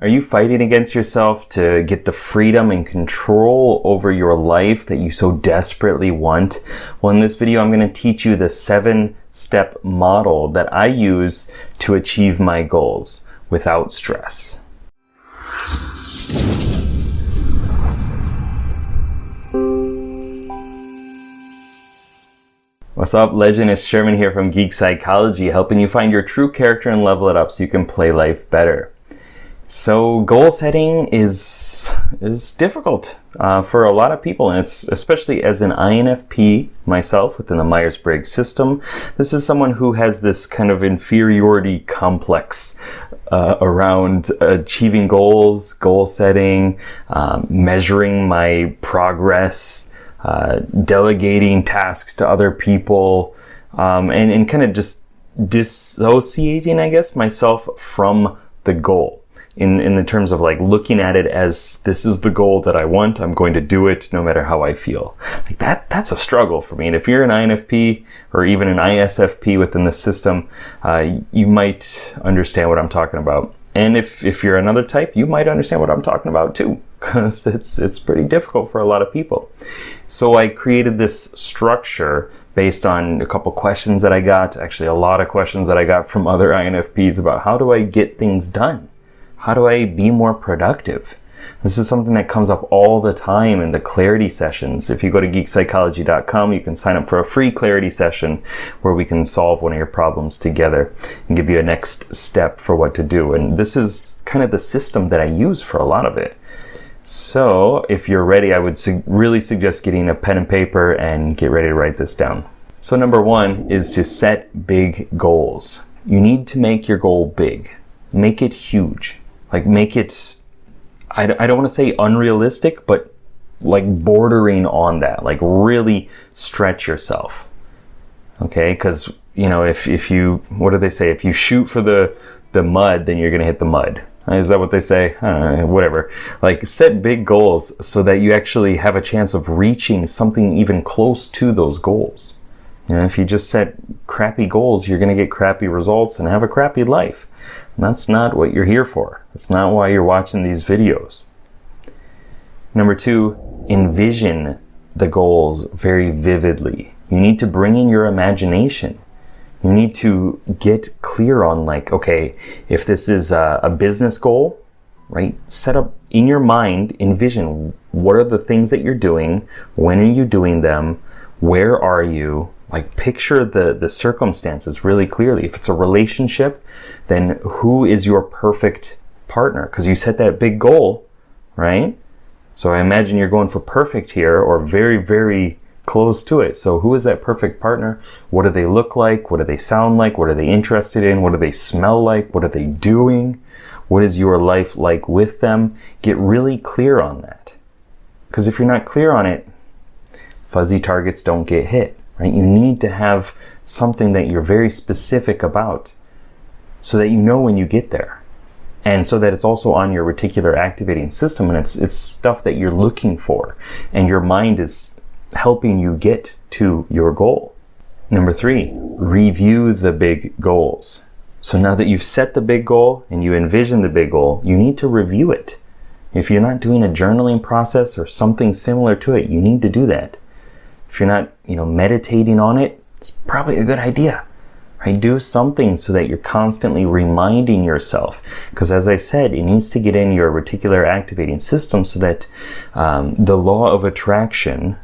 Are you fighting against yourself to get the freedom and control over your life that you so desperately want? Well, in this video, I'm going to teach you the 7-step model that I use to achieve my goals without stress. What's up, legend? It's Sherman here from Geek Psychology, helping you find your true character and level it up so you can play life better. So goal setting is difficult for a lot of people, and it's especially as an INFP myself within the Myers-Briggs system. This is someone who has this kind of inferiority complex around achieving goals, goal setting, measuring my progress, delegating tasks to other people, and kind of just dissociating, I guess, myself from the goal. In the terms of like looking at it as this is the goal that I want, I'm going to do it no matter how I feel. Like that's a struggle for me. And if you're an INFP or even an ISFP within the system, you might understand what I'm talking about. And if you're another type, you might understand what I'm talking about too, because it's pretty difficult for a lot of people. So I created this structure based on a couple questions that I got, actually a lot of questions that I got from other INFPs about how do I get things done? How do I be more productive? This is something that comes up all the time in the clarity sessions. If you go to geekpsychology.com, you can sign up for a free clarity session where we can solve one of your problems together and give you a next step for what to do. And this is kind of the system that I use for a lot of it. So if you're ready, I would really suggest getting a pen and paper and get ready to write this down. So number 1 is to set big goals. You need to make your goal big. Make it huge. Like make it, I don't want to say unrealistic, but like bordering on that, like really stretch yourself. Okay, because you know, if you, what do they say? If you shoot for the mud, then you're gonna hit the mud. Is that what they say? I don't know, whatever. Like set big goals so that you actually have a chance of reaching something even close to those goals. You know, if you just set crappy goals, you're gonna get crappy results and have a crappy life. And that's not what you're here for. That's not why you're watching these videos. Number 2, envision the goals very vividly. You need to bring in your imagination. You need to get clear on like, okay, if this is a business goal, right? Set up in your mind, envision what are the things that you're doing, when are you doing them, where are you? Like picture the circumstances really clearly. If it's a relationship, then who is your perfect partner? Because you set that big goal, right? So I imagine you're going for perfect here or very, very close to it. So who is that perfect partner? What do they look like? What do they sound like? What are they interested in? What do they smell like? What are they doing? What is your life like with them? Get really clear on that. Because if you're not clear on it, fuzzy targets don't get hit. Right? You need to have something that you're very specific about so that you know when you get there. And so that it's also on your reticular activating system and it's stuff that you're looking for and your mind is helping you get to your goal. Number 3, review the big goals. So now that you've set the big goal and you envision the big goal, you need to review it. If you're not doing a journaling process or something similar to it, you need to do that. If you're not, meditating on it, it's probably a good idea, right? Do something so that you're constantly reminding yourself. Because as I said, it needs to get in your reticular activating system so that the law of attraction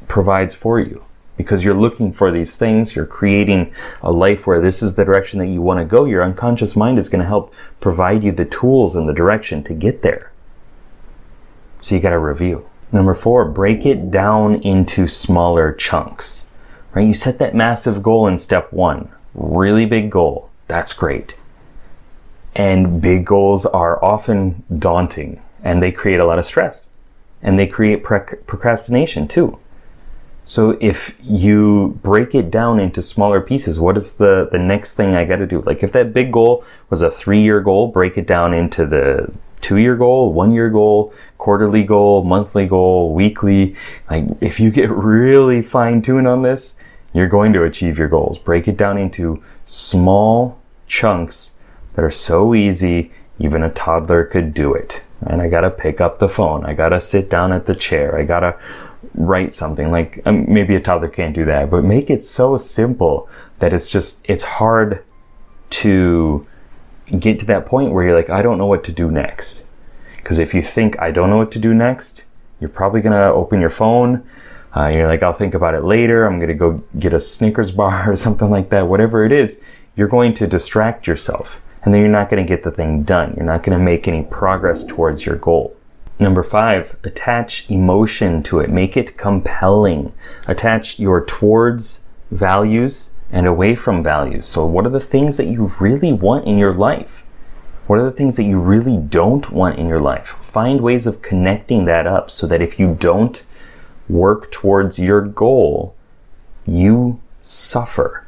provides for you. Because you're looking for these things, you're creating a life where this is the direction that you want to go. Your unconscious mind is going to help provide you the tools and the direction to get there. So you got to review. Number 4, break it down into smaller chunks, right? You set that massive goal in step 1, really big goal. That's great. And big goals are often daunting and they create a lot of stress and they create procrastination too. So if you break it down into smaller pieces, what is the next thing I got to do? Like if that big goal was a 3-year goal, break it down into the 2-year goal, 1-year goal, quarterly goal, monthly goal, weekly. Like if you get really fine-tuned on this, you're going to achieve your goals. Break it down into small chunks that are so easy Even a toddler could do it. And I gotta pick up the phone. I gotta sit down at the chair. I gotta write something. Like, maybe a toddler can't do that, but make it so simple that it's hard to get to that point where you're like, I don't know what to do next. Because if you think I don't know what to do next, you're probably gonna open your phone. You're like, I'll think about it later. I'm gonna go get a Snickers bar or something like that. Whatever it is, you're going to distract yourself. And then you're not gonna get the thing done. You're not gonna make any progress towards your goal. Number 5, attach emotion to it. Make it compelling. Attach your towards values and away from values. So what are the things that you really want in your life? What are the things that you really don't want in your life? Find ways of connecting that up so that if you don't work towards your goal, you suffer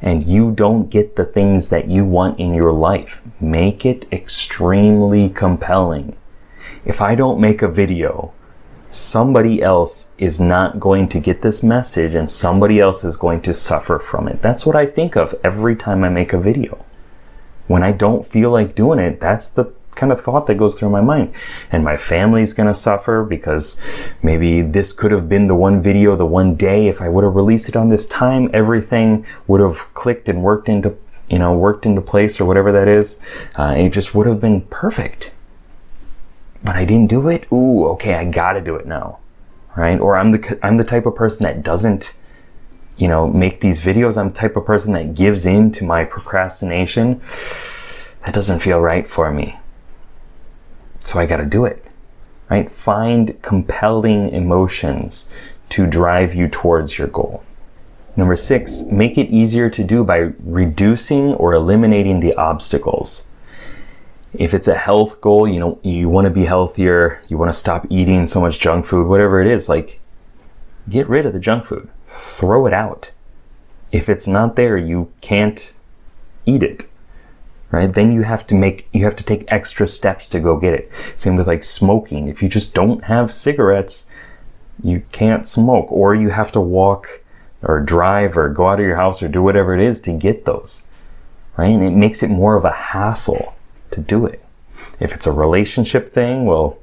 and you don't get the things that you want in your life. Make it extremely compelling. If I don't make a video, somebody else is not going to get this message and somebody else is going to suffer from it. That's what I think of every time I make a video. When I don't feel like doing it, that's the kind of thought that goes through my mind. And my family's gonna suffer because maybe this could have been the one video, the one day. If I would have released it on this time, everything would have clicked and worked into place or whatever that is. It just would have been perfect. But I didn't do it. Ooh, okay, I gotta do it now, right? Or I'm the type of person that doesn't make these videos. I'm the type of person that gives in to my procrastination. That doesn't feel right for me. So I gotta do it, right? Find compelling emotions to drive you towards your goal. Number 6, make it easier to do by reducing or eliminating the obstacles. If it's a health goal, you want to be healthier, you want to stop eating so much junk food, whatever it is, like, get rid of the junk food. Throw it out. If it's not there, you can't eat it, right? Then you have to take extra steps to go get it. Same with like smoking. If you just don't have cigarettes, you can't smoke, or you have to walk or drive or go out of your house or do whatever it is to get those, right? And it makes it more of a hassle to do it. If it's a relationship thing, well,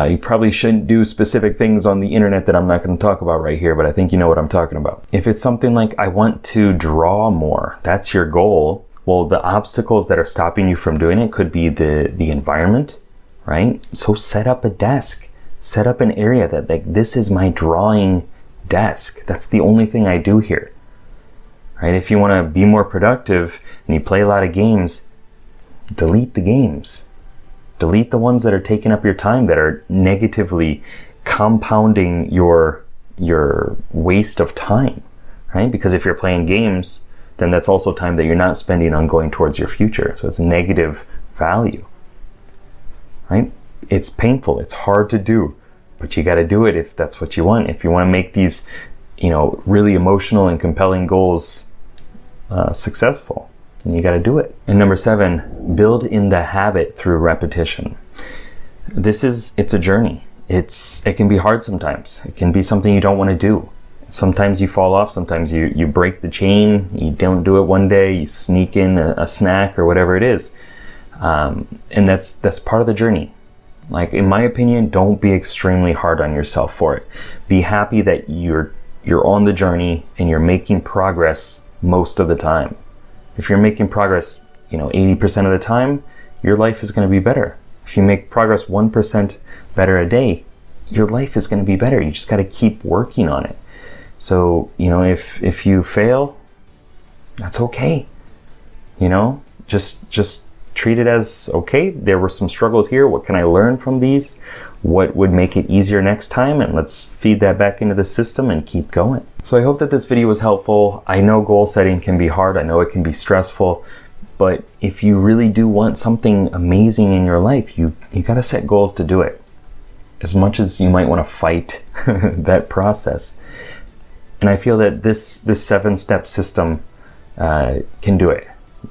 you probably shouldn't do specific things on the internet that I'm not going to talk about right here, but I think you know what I'm talking about. If it's something like, I want to draw more, that's your goal. Well, the obstacles that are stopping you from doing it could be the environment, right? So set up a desk, set up an area that, like, this is my drawing desk. That's the only thing I do here, right? If you want to be more productive and you play a lot of games, delete the games. Delete the ones that are taking up your time, that are negatively compounding your waste of time, right? Because if you're playing games, then that's also time that you're not spending on going towards your future. So it's a negative value, right? It's painful. It's hard to do, but you got to do it if that's what you want. If you want to make these, really emotional and compelling goals successful, and you got to do it. And number 7, build in the habit through repetition. It's a journey. It can be hard sometimes. It can be something you don't want to do. Sometimes you fall off. Sometimes you break the chain. You don't do it one day. You sneak in a snack or whatever it is. And that's part of the journey. Like, in my opinion, don't be extremely hard on yourself for it. Be happy that you're on the journey and you're making progress most of the time. If you're making progress, 80% of the time, your life is going to be better. If you make progress 1% better a day, your life is going to be better. You just got to keep working on it. So, if you fail, that's okay. Just treat it as, okay, there were some struggles here. What can I learn from these? What would make it easier next time? And let's feed that back into the system and keep going. So I hope that this video was helpful. I know goal setting can be hard. I know it can be stressful. But if you really do want something amazing in your life, you got to set goals to do it. As much as you might want to fight that process. And I feel that this 7-step system can do it.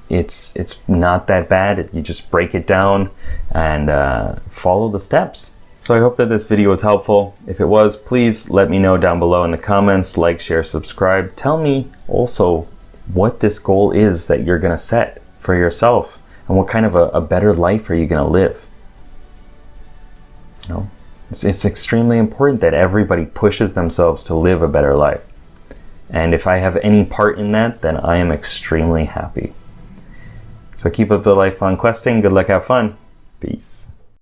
It's not that bad. You just break it down and follow the steps. So I hope that this video was helpful. If it was, please let me know down below in the comments. Like, share, subscribe. Tell me also what this goal is that you're going to set for yourself. And what kind of a better life are you going to live? You know, it's extremely important that everybody pushes themselves to live a better life. And if I have any part in that, then I am extremely happy. So keep up the lifelong questing. Good luck, have fun. Peace.